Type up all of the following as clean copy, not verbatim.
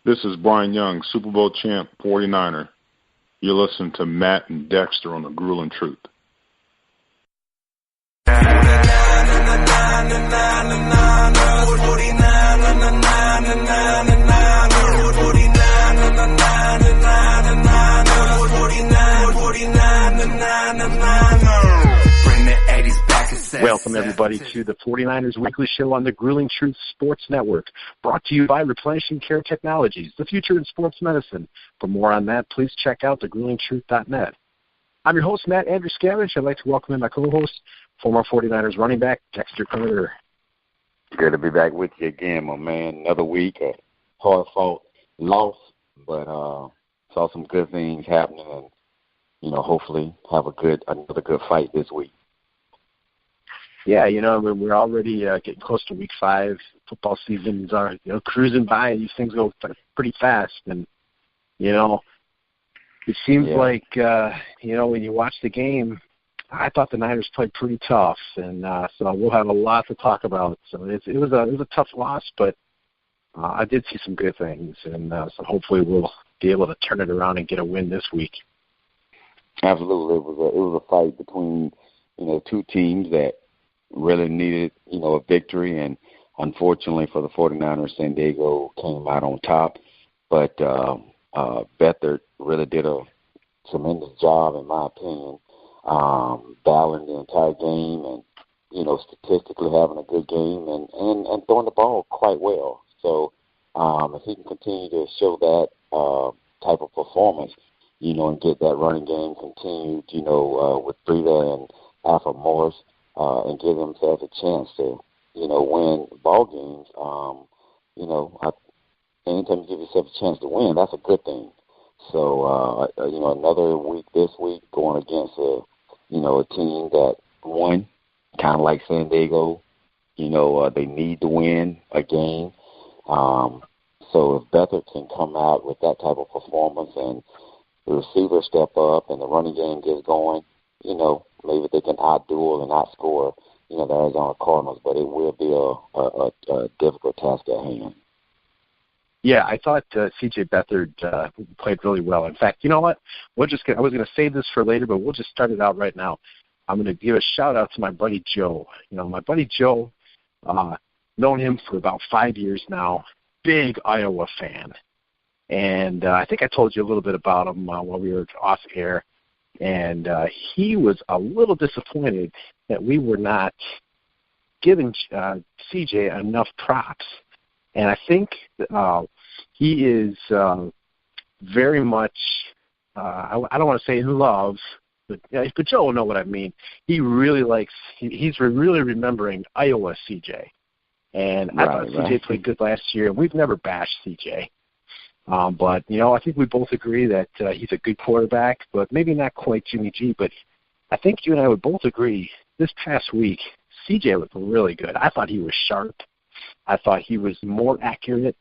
This is Brian Young, Super Bowl champ, 49er. You're listening to Matt and Dexter on The Grueling Truth. Welcome, everybody, to the 49ers Weekly Show on the Grueling Truth Sports Network, brought to you by Replenishing Care Technologies, the future in sports medicine. For more on that, please check out thegruelingtruth.net. I'm your host, Matt Andruscavage. I'd like to welcome in my co-host, former 49ers running back, Dexter Carter. Good to be back with you again, my man. Another week, a hard-fought loss, but saw some good things happening, and hopefully have another good fight this week. Yeah, we're already getting close to week 5. Football seasons are, cruising by, and these things go pretty fast. And, it seems like, when you watch the game, I thought the Niners played pretty tough. And so we'll have a lot to talk about. So it was a tough loss, but I did see some good things. And so hopefully we'll be able to turn it around and get a win this week. Absolutely. It was a fight between, two teams that really needed, a victory, and unfortunately for the 49ers, San Diego came out on top. But Beathard really did a tremendous job, in my opinion, battling the entire game and, statistically having a good game and throwing the ball quite well. So if he can continue to show that type of performance, and get that running game continued, with Breida and Alfred Morris, and give themselves a chance to, win ball games. Anytime you give yourself a chance to win, that's a good thing. So, another week this week going against a team that won, kind of like San Diego. They need to win a game. So if Beathard can come out with that type of performance and the receivers step up and the running game gets going, maybe they can outduel and outscore, the Arizona Cardinals, but it will be a difficult task at hand. Yeah, I thought C.J. Beathard played really well. In fact, you know what? I was going to save this for later, but we'll just start it out right now. I'm going to give a shout-out to my buddy Joe. My buddy Joe, known him for about 5 years now, big Iowa fan. And I think I told you a little bit about him while we were off air. And he was a little disappointed that we were not giving CJ enough props. And I think he is very much, I don't want to say in love, but Joe will know what I mean. He really he's really remembering Iowa CJ. And I thought CJ played good last year, and we've never bashed CJ. But, I think we both agree that he's a good quarterback, but maybe not quite Jimmy G. But I think you and I would both agree this past week, CJ looked really good. I thought he was sharp. I thought he was more accurate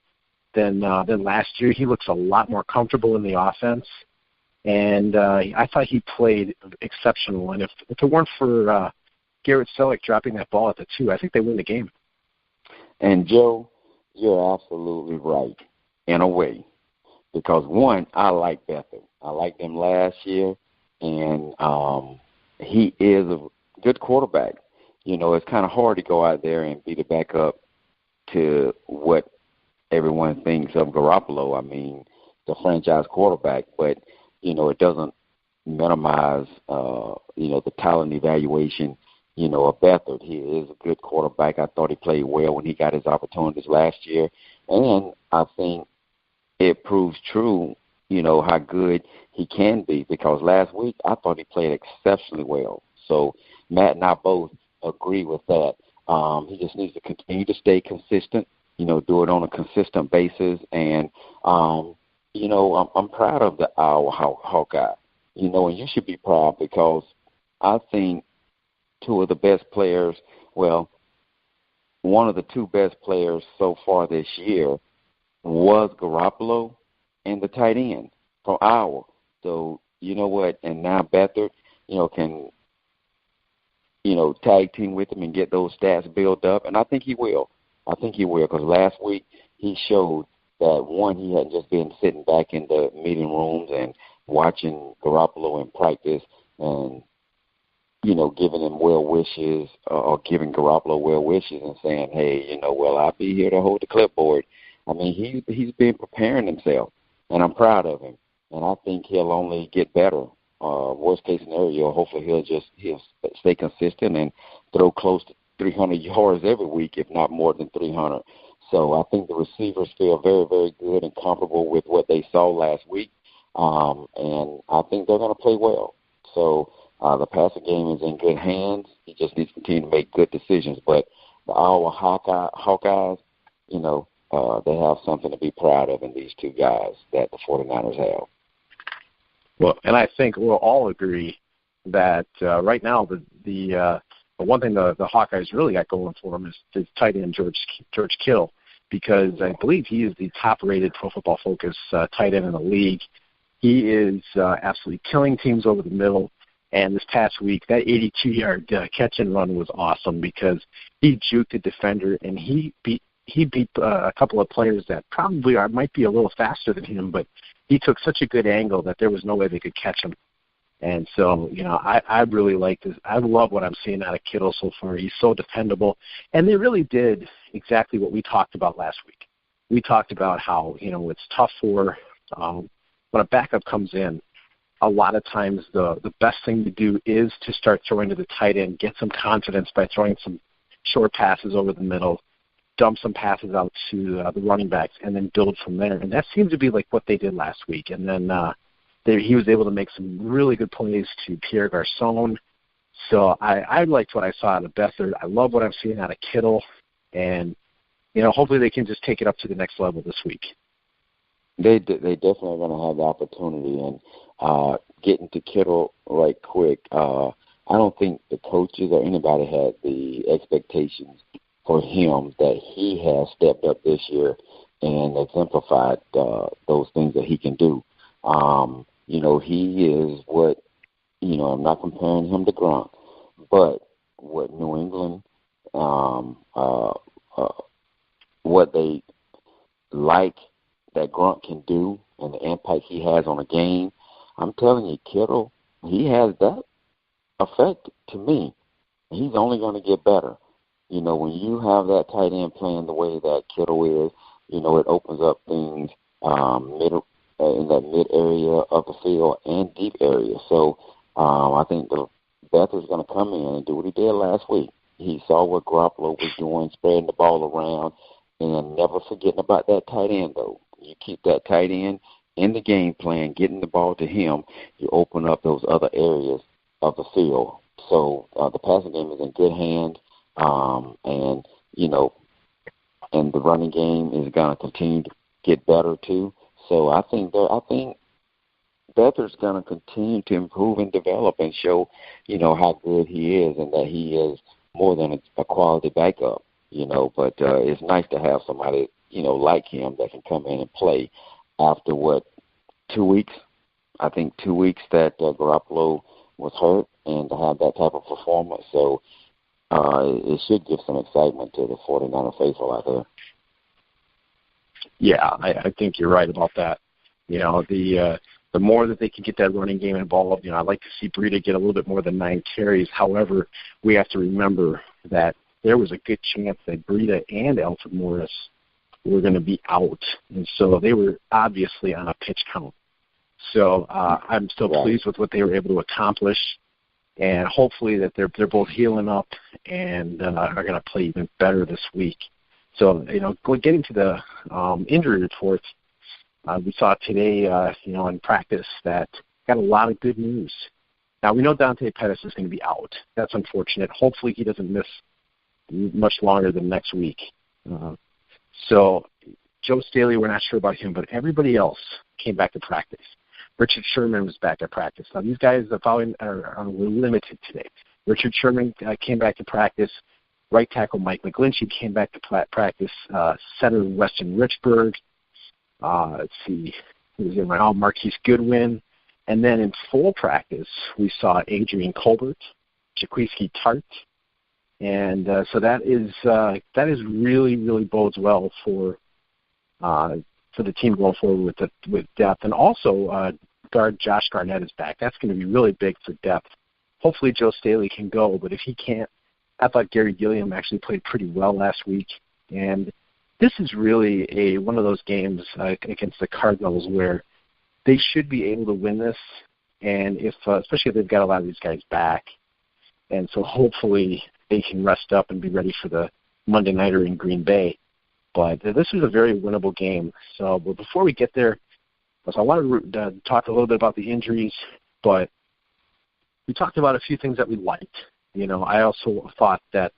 than last year. He looks a lot more comfortable in the offense. And I thought he played exceptional. And if it weren't for Garrett Selleck dropping that ball at the 2, I think they win the game. And, Joe, you're absolutely right in a way. Because, one, I like Beathard. I liked him last year, and he is a good quarterback. It's kind of hard to go out there and be the backup to what everyone thinks of Garoppolo. I mean, the franchise quarterback, but, it doesn't minimize, the talent evaluation, of Beathard. He is a good quarterback. I thought he played well when he got his opportunities last year, and I think it proves true, how good he can be, because last week I thought he played exceptionally well. So Matt and I both agree with that. He just needs to continue to stay consistent, do it on a consistent basis. And, I'm proud of the Hawkeye, and you should be proud, because I think two of the best players, one of the two best players so far this year was Garoppolo and the tight end from Iowa. So, you know what, and now Beathard, can, tag team with him and get those stats built up, and I think he will. Because last week he showed that, one, he hadn't just been sitting back in the meeting rooms and watching Garoppolo in practice and, giving him well wishes or giving Garoppolo well wishes and saying, hey, well, I'll be here to hold the clipboard. I mean, he's been preparing himself, and I'm proud of him. And I think he'll only get better. Worst case scenario, hopefully he'll stay consistent and throw close to 300 yards every week, if not more than 300. So I think the receivers feel very, very good and comfortable with what they saw last week, and I think they're going to play well. So the passing game is in good hands. He just needs to continue to make good decisions. But our Hawkeyes, they have something to be proud of in these two guys that the 49ers have. Well, and I think we'll all agree that right now the one thing the Hawkeyes really got going for him is tight end George Kittle, because I believe he is the top-rated Pro Football Focus tight end in the league. He is absolutely killing teams over the middle. And this past week, that 82-yard catch and run was awesome because he juked a defender and he beat a couple of players that probably might be a little faster than him, but he took such a good angle that there was no way they could catch him. And so, I really like this. I love what I'm seeing out of Kittle so far. He's so dependable. And they really did exactly what we talked about last week. We talked about how, it's tough for when a backup comes in, a lot of times the best thing to do is to start throwing to the tight end, get some confidence by throwing some short passes over the middle, dump some passes out to the running backs, and then build from there. And that seemed to be like what they did last week. And then he was able to make some really good plays to Pierre Garçon. So I liked what I saw out of Beathard. I love what I'm seeing out of Kittle. And, hopefully they can just take it up to the next level this week. They definitely are going to have the opportunity. And getting to Kittle right quick, I don't think the coaches or anybody had the expectations for him that he has stepped up this year and exemplified those things that he can do. He is what, I'm not comparing him to Gronk, but what New England, what they like that Gronk can do and the impact he has on a game, I'm telling you, Kittle, he has that effect to me. He's only going to get better. When you have that tight end playing the way that Kittle is, it opens up things in that mid area of the field and deep area. So I think the Beathard's going to come in and do what he did last week. He saw what Garoppolo was doing, spreading the ball around, and never forgetting about that tight end, though. You keep that tight end in the game plan, getting the ball to him, you open up those other areas of the field. So the passing game is in good hands, and the running game is going to continue to get better too. So I think Beathard's going to continue to improve and develop and show, how good he is and that he is more than a quality backup, But it's nice to have somebody, like him that can come in and play after 2 weeks? I think 2 weeks that Garoppolo was hurt, and to have that type of performance. So it should give some excitement to the 49er faithful out there. Yeah, I think you're right about that. The more that they can get that running game involved, I'd like to see Breida get a little bit more than 9 carries. However, we have to remember that there was a good chance that Breida and Alfred Morris were going to be out, and so they were obviously on a pitch count. So I'm still pleased with what they were able to accomplish, and hopefully that they're both healing up and are going to play even better this week. So, getting to the injury reports, we saw today, in practice that got a lot of good news. Now, we know Dante Pettis is going to be out. That's unfortunate. Hopefully he doesn't miss much longer than next week. So Joe Staley, we're not sure about him, but everybody else came back to practice. Richard Sherman was back at practice. Now, these guys are limited today. Richard Sherman came back to practice. Right tackle Mike McGlinchey came back to practice. Center Weston Richburg. Let's see, who was in right now? Marquise Goodwin. And then in full practice, we saw Adrian Colbert, Jaquiski Tartt. And so that is really, really bodes well for for the team going forward with depth. And also, guard Josh Garnett is back. That's going to be really big for depth. Hopefully Joe Staley can go, but if he can't, I thought Gary Gilliam actually played pretty well last week. And this is really one of those games against the Cardinals where they should be able to win this, and especially if they've got a lot of these guys back. And so hopefully they can rest up and be ready for the Monday nighter in Green Bay. But this is a very winnable game. So but before we get there, I want to talk a little bit about the injuries, but we talked about a few things that we liked. I also thought that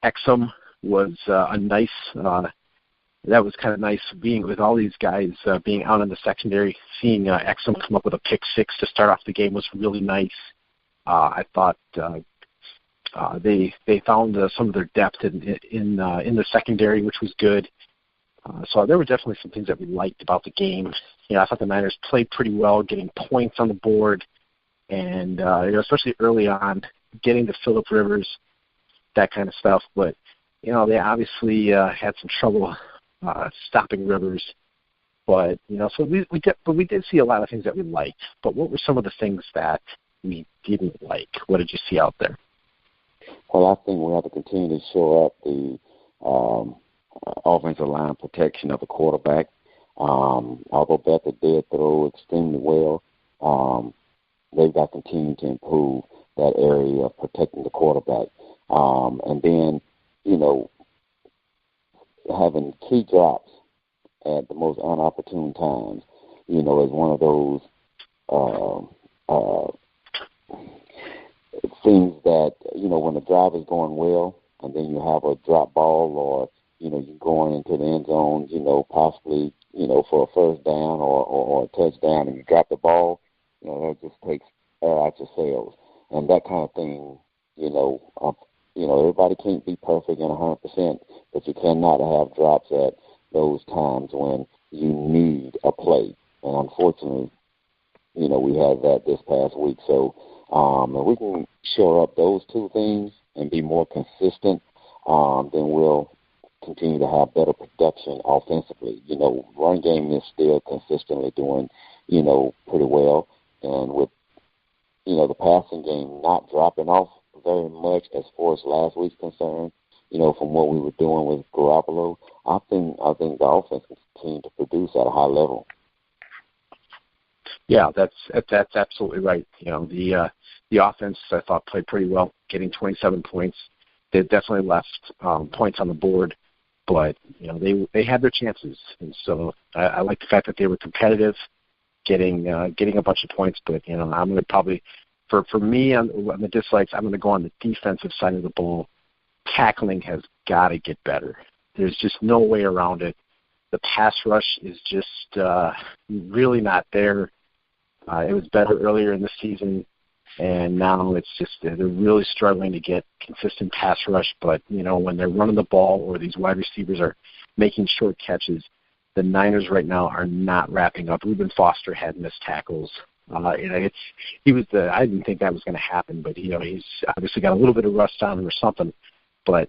Exum was a nice that was kind of nice being with all these guys being out in the secondary. Seeing Exum come up with a pick six to start off the game was really nice. I thought they found some of their depth in the secondary, which was good. So there were definitely some things that we liked about the game. I thought the Niners played pretty well, getting points on the board, and especially early on, getting to Phillip Rivers, that kind of stuff. But they obviously had some trouble stopping Rivers. But so we did see a lot of things that we liked. But what were some of the things that we didn't like? What did you see out there? Well, I think we have to continue to show up the offensive line protection of the quarterback. Although Beathard did throw extremely well, they've got to continue to improve that area of protecting the quarterback. And then, having key drops at the most inopportune times, is one of those things that, when the drive is going well and then you have a drop ball or, you're going into the end zone, possibly, for a first down or a touchdown and you drop the ball, that just takes air out your sails. And that kind of thing, everybody can't be perfect and 100%, but you cannot have drops at those times when you need a play. And unfortunately, we had that this past week. So if we can shore up those two things and be more consistent, then we'll continue to have better production offensively. Run game is still consistently doing, pretty well. And with, the passing game not dropping off very much as far as last week's concerned, from what we were doing with Garoppolo, I think the offense can continue to produce at a high level. Yeah, that's absolutely right. The offense, I thought, played pretty well, getting 27 points. They definitely left points on the board, but they had their chances, and so I like the fact that they were competitive, getting a bunch of points. But I'm going to probably, for me on the dislikes, I'm going to go on the defensive side of the ball. Tackling has got to get better. There's just no way around it. The pass rush is just really not there. It was better earlier in the season, and now it's just they're really struggling to get consistent pass rush. But, when they're running the ball or these wide receivers are making short catches, the Niners right now are not wrapping up. Reuben Foster had missed tackles. I didn't think that was going to happen, but, he's obviously got a little bit of rust on him or something. But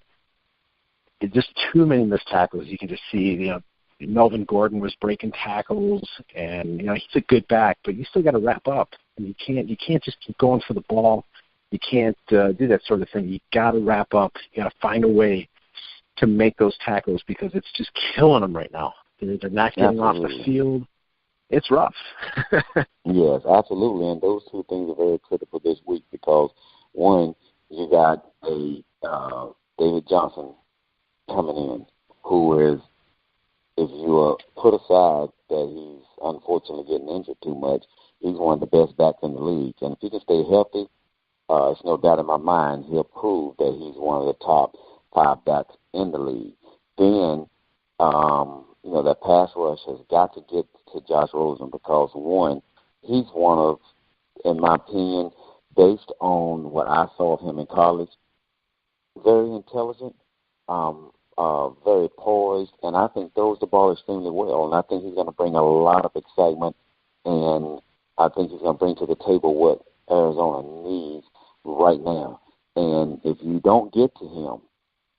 it's just too many missed tackles. You can just see, Melvin Gordon was breaking tackles, and he's a good back, but you still got to wrap up. And you can't just keep going for the ball. You can't do that sort of thing. You got to wrap up. You got to find a way to make those tackles because it's just killing them right now. They're not getting off the field. It's rough. Yes, absolutely, and those two things are very critical this week because one, you got a David Johnson coming in, who is, if you put aside that he's unfortunately getting injured too much, he's one of the best backs in the league. And if he can stay healthy, it's no doubt in my mind he'll prove that he's one of the top 5 backs in the league. Then, that pass rush has got to get to Josh Rosen because, one, he's one of, in my opinion, based on what I saw of him in college, very intelligent, very poised, and I think throws the ball extremely well. And I think he's going to bring a lot of excitement, and I think he's going to bring to the table what Arizona needs right now. And if you don't get to him,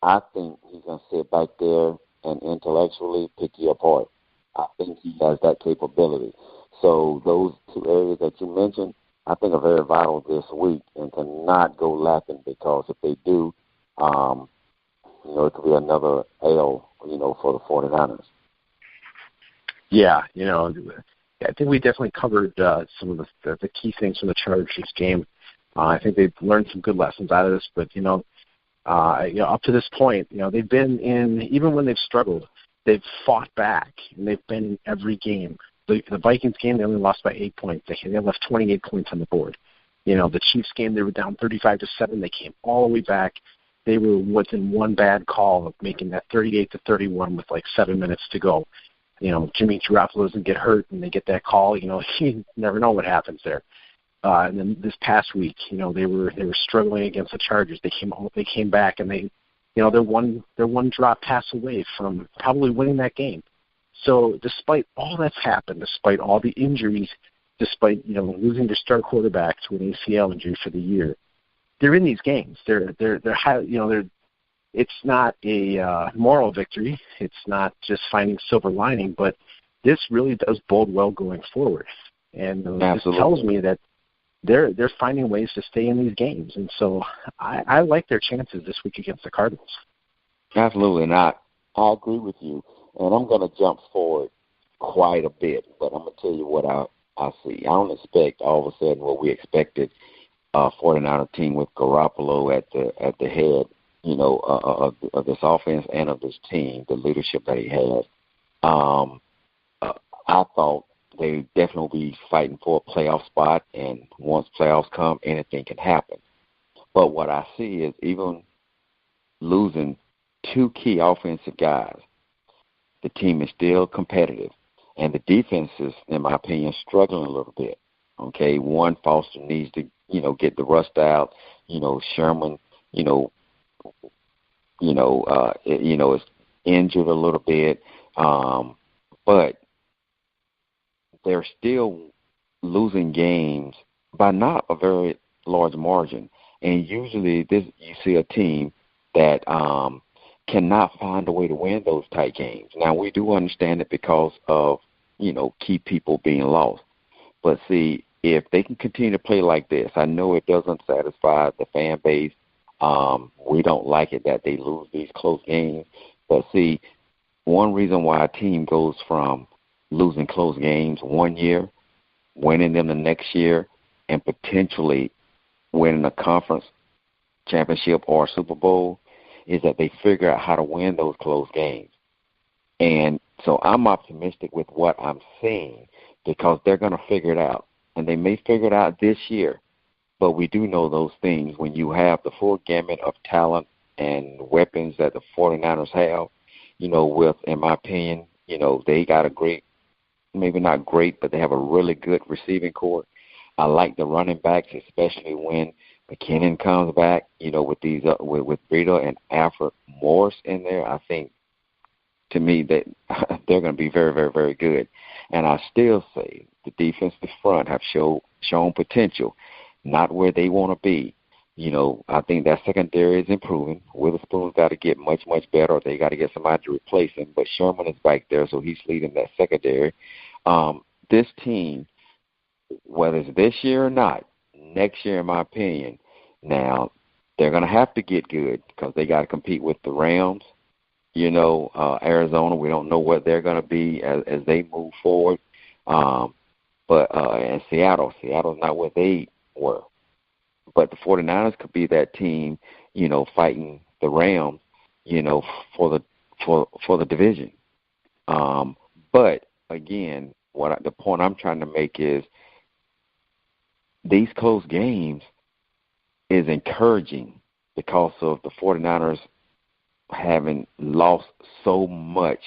I think he's going to sit back there and intellectually pick you apart. I think he has that capability. So those two areas that you mentioned, I think are very vital this week, and to not go lacking, because if they do, it could be another L, for the 49ers. Yeah, I think we definitely covered some of the key things from the Chargers game. I think they've learned some good lessons out of this, but up to this point, they've been in, even when they've struggled, they've fought back, and they've been in every game. The Vikings game, they only lost by 8 points. They left 28 points on the board. The Chiefs game, they were down 35-7. They came all the way back. They were within one bad call of making that 38-31 with like 7 minutes to go. Jimmy Garoppolo doesn't get hurt, and they get that call. You never know what happens there. And then this past week, they were struggling against the Chargers. They came back, and they're one drop pass away from probably winning that game. So despite all that's happened, despite all the injuries, despite losing their star quarterback to an ACL injury for the year, they're in these games. They're high, it's not a moral victory. It's not just finding silver lining, but this really does bode well going forward. And this tells me that they're finding ways to stay in these games. And so I like their chances this week against the Cardinals. Absolutely, and I agree with you. And I'm going to jump forward quite a bit, but I'm going to tell you what I see. I don't expect all of a sudden what we expected, 49er team with Garoppolo at the head, of this offense and of this team, the leadership that he has. I thought they definitely will be fighting for a playoff spot, and once playoffs come, anything can happen. But what I see is even losing two key offensive guys, the team is still competitive, and the defense is, in my opinion, struggling a little bit. Okay, one, Foster needs to, get the rust out. Sherman, is injured a little bit, but they're still losing games by not a very large margin. And usually, you see a team that cannot find a way to win those tight games. Now, we do understand it because of, key people being lost. But see, if they can continue to play like this, I know it doesn't satisfy the fan base. We don't like it that they lose these close games. But see, one reason why a team goes from losing close games one year, winning them the next year, and potentially winning a conference championship or a Super Bowl is that they figure out how to win those close games. And so I'm optimistic with what I'm seeing because they're going to figure it out. And they may figure it out this year, but we do know those things. When you have the full gamut of talent and weapons that the 49ers have, with, in my opinion, they got a great, maybe not great, but they have a really good receiving corps. I like the running backs, especially when McKinnon comes back, with these with Breida and Alfred Morris in there. I think, to me, that they're going to be very, very, very good. And I still say the defensive front have shown potential, not where they want to be. I think that secondary is improving. Witherspoon's got to get much, much better, or they got to get somebody to replace him. But Sherman is back there, so he's leading that secondary. This team, whether it's this year or not, next year, in my opinion, now they're going to have to get good because they got to compete with the Rams. Arizona, we don't know what they're going to be as they move forward. And Seattle's not what they were. But the 49ers could be that team, fighting the Rams, for the division. But again, the point I'm trying to make is these close games is encouraging because of the 49ers having lost so much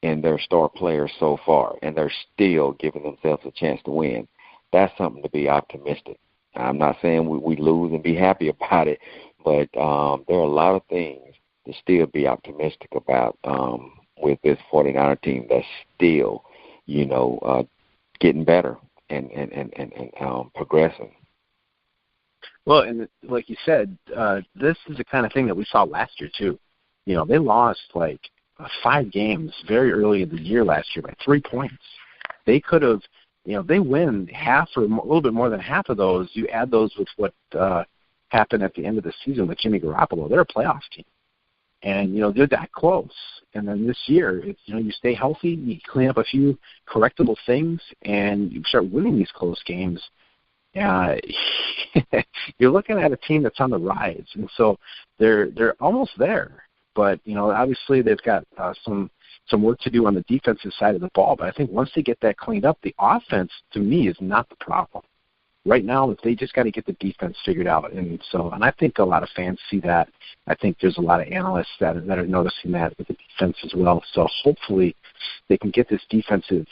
in their star players so far, and they're still giving themselves a chance to win. That's something to be optimistic. I'm not saying we lose and be happy about it, but there are a lot of things to still be optimistic about with this 49er team that's still, getting better and progressing. Well, and like you said, this is the kind of thing that we saw last year too. They lost like 5 games very early in the year last year by 3 points. They could have, they win half or a little bit more than half of those. You add those with what happened at the end of the season with Jimmy Garoppolo. They're a playoff team. And, they're that close. And then this year, you stay healthy, you clean up a few correctable things, and you start winning these close games. You're looking at a team that's on the rise. And so they're almost there. But, obviously they've got some work to do on the defensive side of the ball. But I think once they get that cleaned up, the offense, to me, is not the problem. Right now, they just got to get the defense figured out. And I think a lot of fans see that. I think there's a lot of analysts that are noticing that with the defense as well. So hopefully they can get this defensive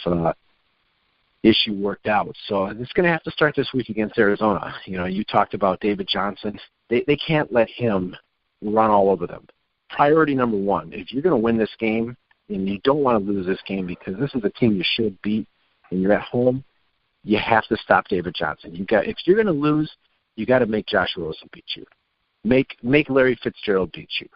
issue worked out. So it's going to have to start this week against Arizona. You talked about David Johnson. They can't let him run all over them. Priority number one, if you're going to win this game, and you don't want to lose this game because this is a team you should beat and you're at home, you have to stop David Johnson. If you're going to lose, you got to make Josh Rosen beat you. Make Larry Fitzgerald beat you.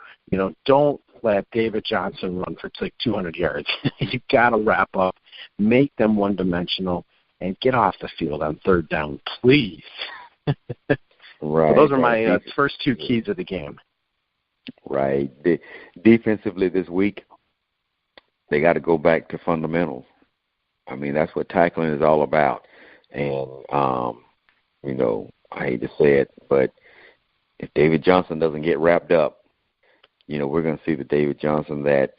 Don't let David Johnson run for 200 yards. You got to wrap up, make them one-dimensional, and get off the field on third down, please. Right. So those are my first 2 keys of the game. Right. Defensively this week, they got to go back to fundamentals. I mean, that's what tackling is all about. And, I hate to say it, but if David Johnson doesn't get wrapped up, we're going to see the David Johnson that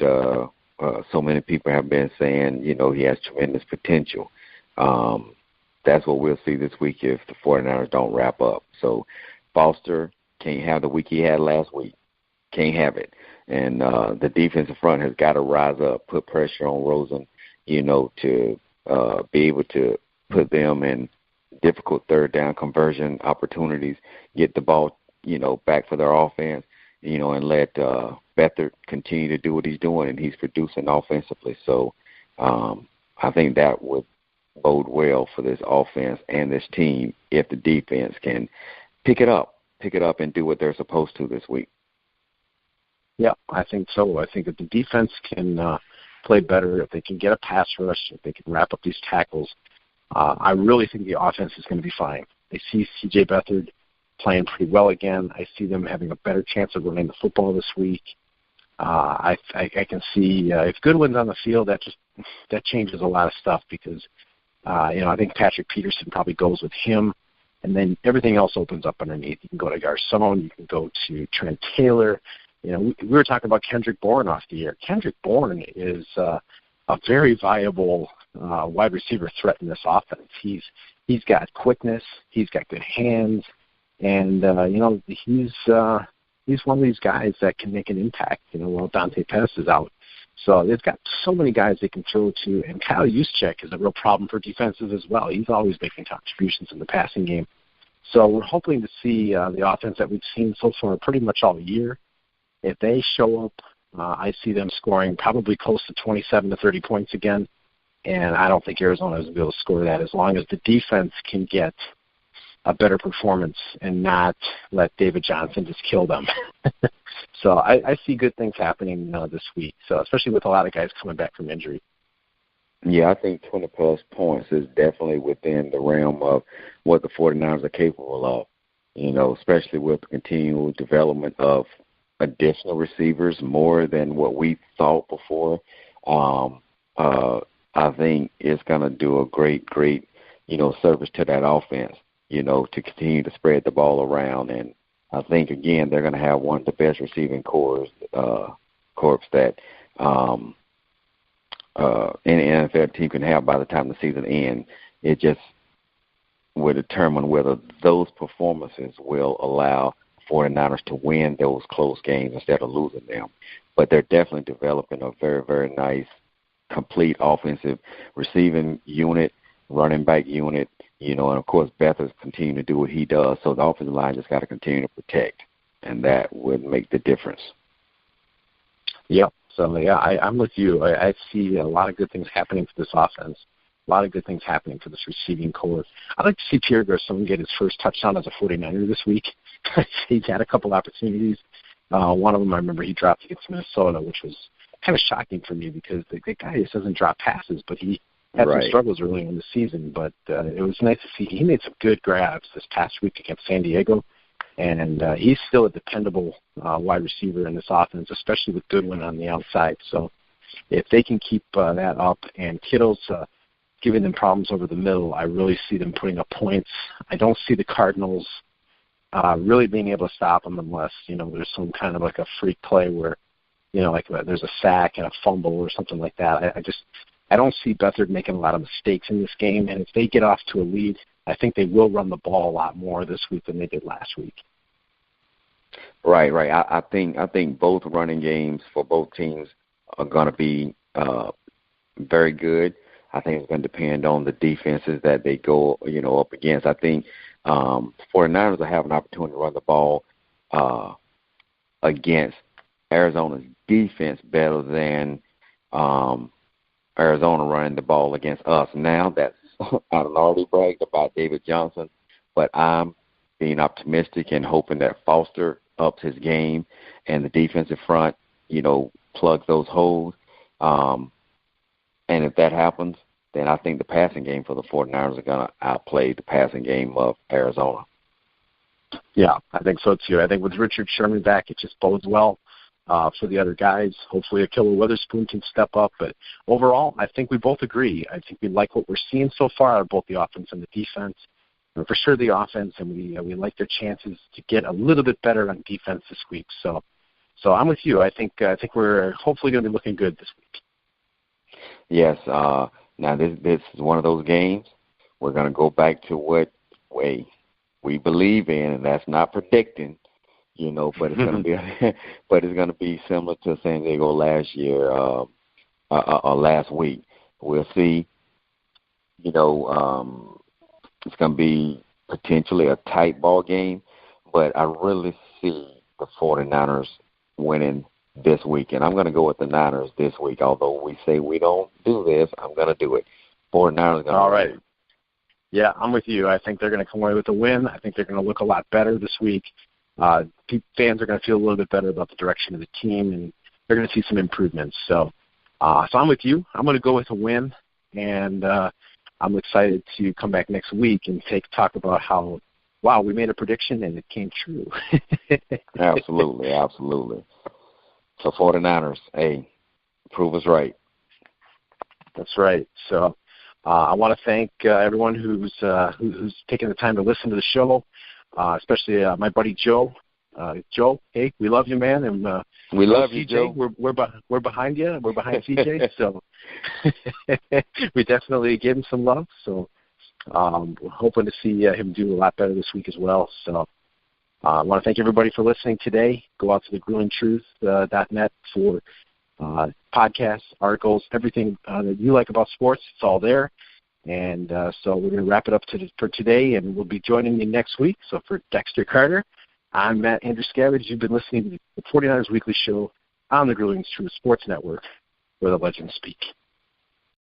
so many people have been saying, he has tremendous potential. That's what we'll see this week if the 49ers don't wrap up. So Foster can't have the week he had last week. Can't have it. And the defensive front has got to rise up, put pressure on Rosen, to be able to put them in difficult third down conversion opportunities, get the ball, back for their offense, and let Beathard continue to do what he's doing, and he's producing offensively. So I think that would bode well for this offense and this team if the defense can pick it up and do what they're supposed to this week. Yeah, I think so. I think if the defense can play better, if they can get a pass rush, if they can wrap up these tackles, I really think the offense is going to be fine. They see C.J. Beathard playing pretty well again. I see them having a better chance of running the football this week. I can see if Goodwin's on the field, that changes a lot of stuff because I think Patrick Peterson probably goes with him, and then everything else opens up underneath. You can go to Garcon, you can go to Trent Taylor. We were talking about Kendrick Bourne off the air. Kendrick Bourne is a very viable wide receiver threat in this offense. He's got quickness, he's got good hands, and he's one of these guys that can make an impact. While Dante Pettis is out, so they've got so many guys they can throw to. And Kyle Juszczyk is a real problem for defenses as well. He's always making contributions in the passing game. So we're hoping to see the offense that we've seen so far pretty much all year. If they show up, I see them scoring probably close to 27 to 30 points again, and I don't think Arizona is going to be able to score that as long as the defense can get a better performance and not let David Johnson just kill them. So I see good things happening this week, so especially with a lot of guys coming back from injury. Yeah, I think 20-plus points is definitely within the realm of what the 49ers are capable of, especially with the continual development of additional receivers more than what we thought before. I think it's going to do a great, service to that offense, to continue to spread the ball around. And I think, again, they're going to have one of the best receiving corps that any NFL team can have by the time the season ends. It just will determine whether those performances will allow 49ers to win those close games instead of losing them. But they're definitely developing a very, very nice, complete offensive receiving unit, running back unit, and, of course, Beathard's continuing to do what he does. So the offensive line just got to continue to protect, and that would make the difference. Yep. So, yeah, I'm with you. I see a lot of good things happening for this offense, a lot of good things happening for this receiving corps. I'd like to see Pierre Garcon get his first touchdown as a 49er this week. He's had a couple opportunities. One of them, I remember he dropped against Minnesota, which was kind of shocking for me because the guy just doesn't drop passes, but he had some struggles early in the season. But it was nice to see he made some good grabs this past week against San Diego, and he's still a dependable wide receiver in this offense, especially with Goodwin on the outside. So if they can keep that up and Kittle's giving them problems over the middle, I really see them putting up points. I don't see the Cardinals really being able to stop them unless, there's some kind of like a freak play where, like there's a sack and a fumble or something like that. I don't see Beathard making a lot of mistakes in this game, and if they get off to a lead, I think they will run the ball a lot more this week than they did last week. Right. I think both running games for both teams are going to be very good. I think it's going to depend on the defenses that they go, up against. I think 49ers will have an opportunity to run the ball against Arizona's defense better than Arizona running the ball against us. Now, that's I already bragged about David Johnson, but I'm being optimistic and hoping that Foster ups his game and the defensive front, plugs those holes. And if that happens, then I think the passing game for the 49ers are going to outplay the passing game of Arizona. Yeah, I think so too. I think with Richard Sherman back, it just bodes well for the other guys. Hopefully Akilla Witherspoon can step up. But overall, I think we both agree. I think we like what we're seeing so far out of both the offense and the defense. For sure the offense, and we like their chances to get a little bit better on defense this week. So I'm with you. I think we're hopefully going to be looking good this week. Yes. Now this is one of those games. We're going to go back to what we believe in, and that's not predicting, but it's going to be similar to San Diego last year or last week. We'll see. It's going to be potentially a tight ball game, but I really see the 49ers winning this week, and I'm going to go with the Niners this week. Although we say we don't do this, I'm going to do it. 49ers going to All right. Yeah, I'm with you. I think they're going to come away with a win. I think they're going to look a lot better this week. Fans are going to feel a little bit better about the direction of the team, and they're going to see some improvements. So I'm with you. I'm going to go with a win, and I'm excited to come back next week and talk about how, wow, we made a prediction and it came true. Absolutely. So 49ers, prove us right. That's right. So I want to thank everyone who's taking the time to listen to the show, especially my buddy Joe. Joe, hey, we love you, man, and we love you, CJ. Joe. We're behind you. We're behind CJ. So we definitely gave him some love. So we're hoping to see him do a lot better this week as well. So I want to thank everybody for listening today. Go out to thegruelingtruth.net for podcasts, articles, everything that you like about sports. It's all there. And so we're going to wrap it up for today, and we'll be joining you next week. So for Dexter Carter, I'm Matt Andruscavage. You've been listening to the 49ers Weekly Show on the Grueling Truth Sports Network, where the legends speak.